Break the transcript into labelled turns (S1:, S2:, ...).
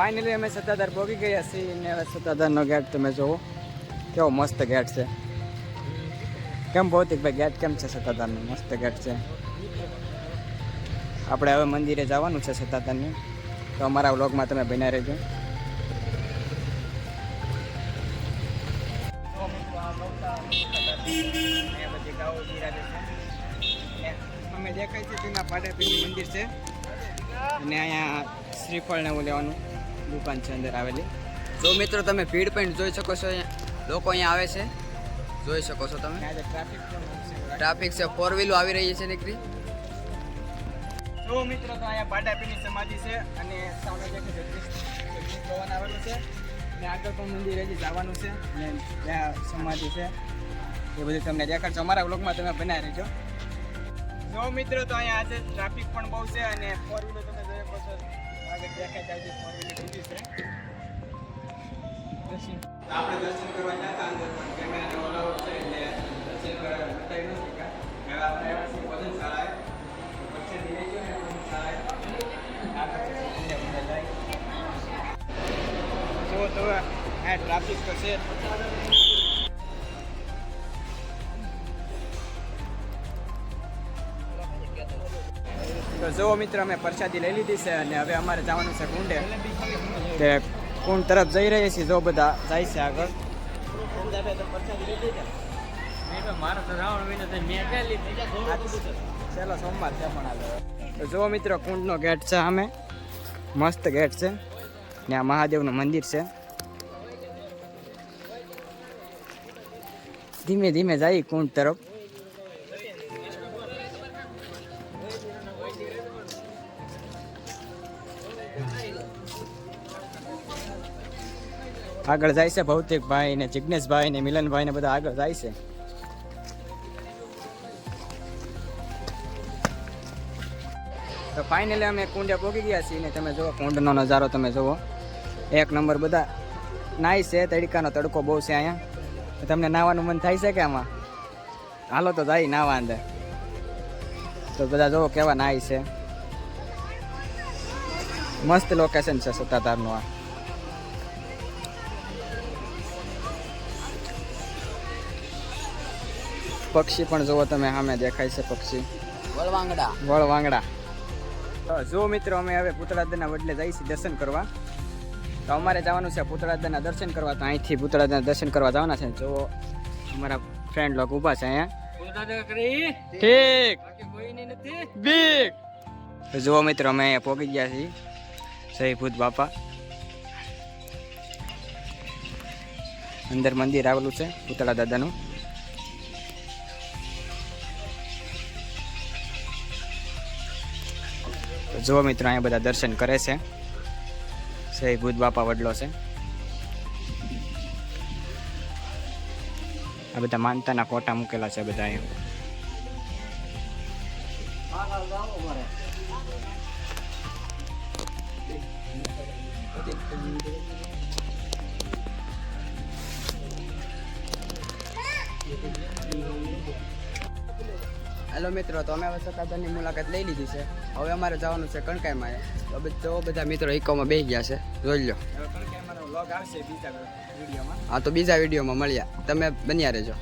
S1: Finally અમે સત્તાધાર પહોંચી ગયા છીએ ને હવે સત્તાધારનો ગેટ તમે જુઓ કેવો મસ્ત ગેટ છે. કેમ ભૌતિકભાઈ ગેટ કેમ છે સત્તાધારનો? મસ્ત ગેટ છે. આપણે હવે મંદિરે જવાનું છે સત્તાધારનું, તો અમારા વ્લોગમાં તમે બન્યા રહેજો. અમે દેખાય છે તેના પાડાપીનું મંદિર છે અને અહીંયા શ્રીફળ ને એવું લેવાનું દુકાન છે અંદર આવેલી. જો મિત્રો તમે ભીડ પણ જોઈ શકો છો, અહીંયા લોકો અહીંયા આવે છે, જોઈ શકો છો તમે. ટ્રાફિક છે, 4 વ્હીલો આવી રહી છે નીકળી. જો મિત્રો તો અહીંયા પાડાપીની સમાધિ છે અને સામે દેખે છે ભવન આવેલું છે ને આગળ પણ મંદિર હજી જવાનું છે ને ત્યાં સમાધિ છે. એ બધું તમને દેખાડશો અમારા વ્લોગમાં, તમે બનાવી રહેજો. જો મિત્રો તો અહીંયા આજે ટ્રાફિક પણ બહુ છે અને 4 વ્હીલર તમે જોઈ શકો છો આગળ દેખાય જાય છે. 4 વ્હીલર ઊભી છે. આપણે દર્શન કરવા જતા અંદર પણ કેમેરા ઓલાવો છે એટલે દર્શન કરવા બતાવી નથી કે હવે આપણે આવ્યા છીએ ભજન શાળાએ. પછી ધીરે ગયો ને ભજન શાળાએ આગળ જો તો આ ટ્રાફિક તો છે. તો જો મિત્ર અમે પ્રસાદી લઈ લીધી છે અને હવે અમારે જવાનું છે કુંડે. તે કુંડ તરફ જઈ રહ્યા છીએ. જો બધા જાય છે આગળ. ચલો સોમવાર છે પણ આગળ. તો જો મિત્રો કુંડનો ગેટ છે સામે, મસ્ત ગેટ છે ને આ મહાદેવનું મંદિર છે. ધીમે ધીમે જાય કુંડ તરફ. આગળ જાય છે ભૌતિકભાઈ ને જિજ્ઞેશભાઈ ને મિલનભાઈ ને બધા આગળ જાય છે. તો ફાઇનલી અમે કુંડે પહોંચી ગયા છીએ ને તમે જુઓ કુંડનો નજારો તમે જુઓ, 1 નંબર. બધા નાય છે, તડકાનો તડકો બહુ છે અહીંયા. તમને નાવાનું મન થાય છે કે આમાં? હાલો તો જાય નાવા અંદર. તો બધા જુઓ કેવા નાય છે. મસ્ત લોકેશન છે સત્તાધારનું આ. પક્ષી પણ જુઓ તમે સામે દેખાય છે પક્ષી, વળવાંગડા. જો મિત્રો અમે હવે પૂતળાદાના વડલે જઈએ છીએ દર્શન કરવા. તો અમારે જવાનું છે પૂતળાદાના દર્શન કરવા. તો અહીંથી પૂતળાદાના દર્શન કરવા જવાના છે. જો અમારા ફ્રેન્ડ લોકો ઊભા છે અહીંયા. ઠીક બીક. તો જુઓ મિત્રો અમે અહીંયા પહોંચી ગયા છીએ જય ભૂત બાપા. અંદર મંદિર આવેલું છે પૂતળા દાદાનું. જો મિત્રો અહીંયા બધા દર્શન કરે છે. જય ભૂત બાપા વડલો છે. આ બધા માનતાના ફોટા મૂકેલા છે બધા અહીંયા. હેલો મિત્રો, તો અમે હવે સત્તાધારની મુલાકાત લઈ લીધી છે. હવે અમારે જવાનું છે કણકાઈમાં. તો બધા મિત્રો ઇકોમાં બેસી ગયા છે, જોઈ લો. કણકાઈમાં વ્લોગ આવશે બીજા વિડીયોમાં. હા, તો બીજા વિડીયોમાં મળ્યા, તમે બન્યા રહેજો.